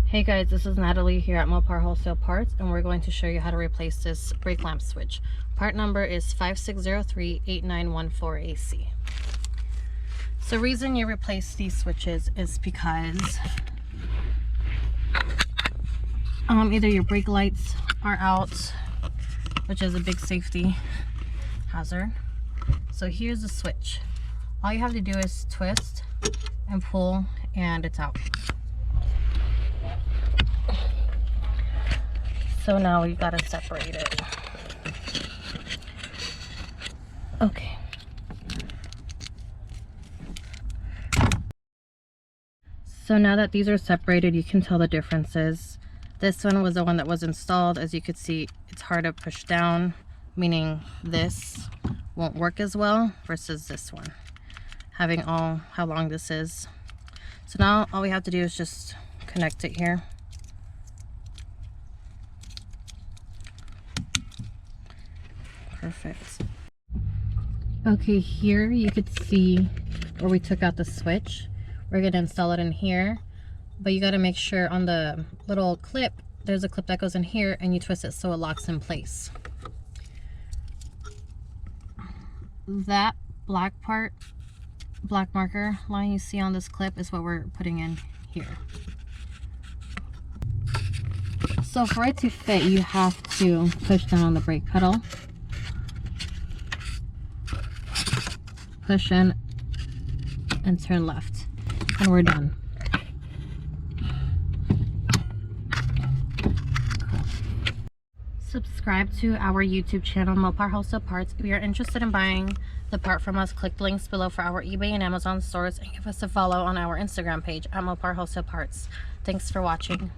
Hey guys, this is Natalie here at Mopar Wholesale Parts, and we're going to show you how to replace this brake lamp switch. Part number is 5603-8914AC. So the reason you replace these switches is because either your brake lights are out, which is a big safety hazard. So here's the switch. All you have to do is twist and pull and it's out. So now we've got to separate it. Okay. So now that these are separated, you can tell the differences. This one was the one that was installed. As you could see, it's hard to push down, meaning this won't work as well versus this one, having how long this is. So now all we have to do is just connect it here. Perfect. Okay, here you could see where we took out the switch. We're going to install it in here, but you got to make sure on the little clip, there's a clip that goes in here and you twist it so it locks in place. That black marker line you see on this clip is what we're putting in here. So for it to fit, you have to push down on the brake pedal, push in, and turn left, and we're done. Subscribe to our YouTube channel, Mopar Wholesale Parts. If you're interested in buying the part from us, click the links below for our eBay and Amazon stores, and give us a follow on our Instagram page at Mopar Wholesale Parts. Thanks for watching.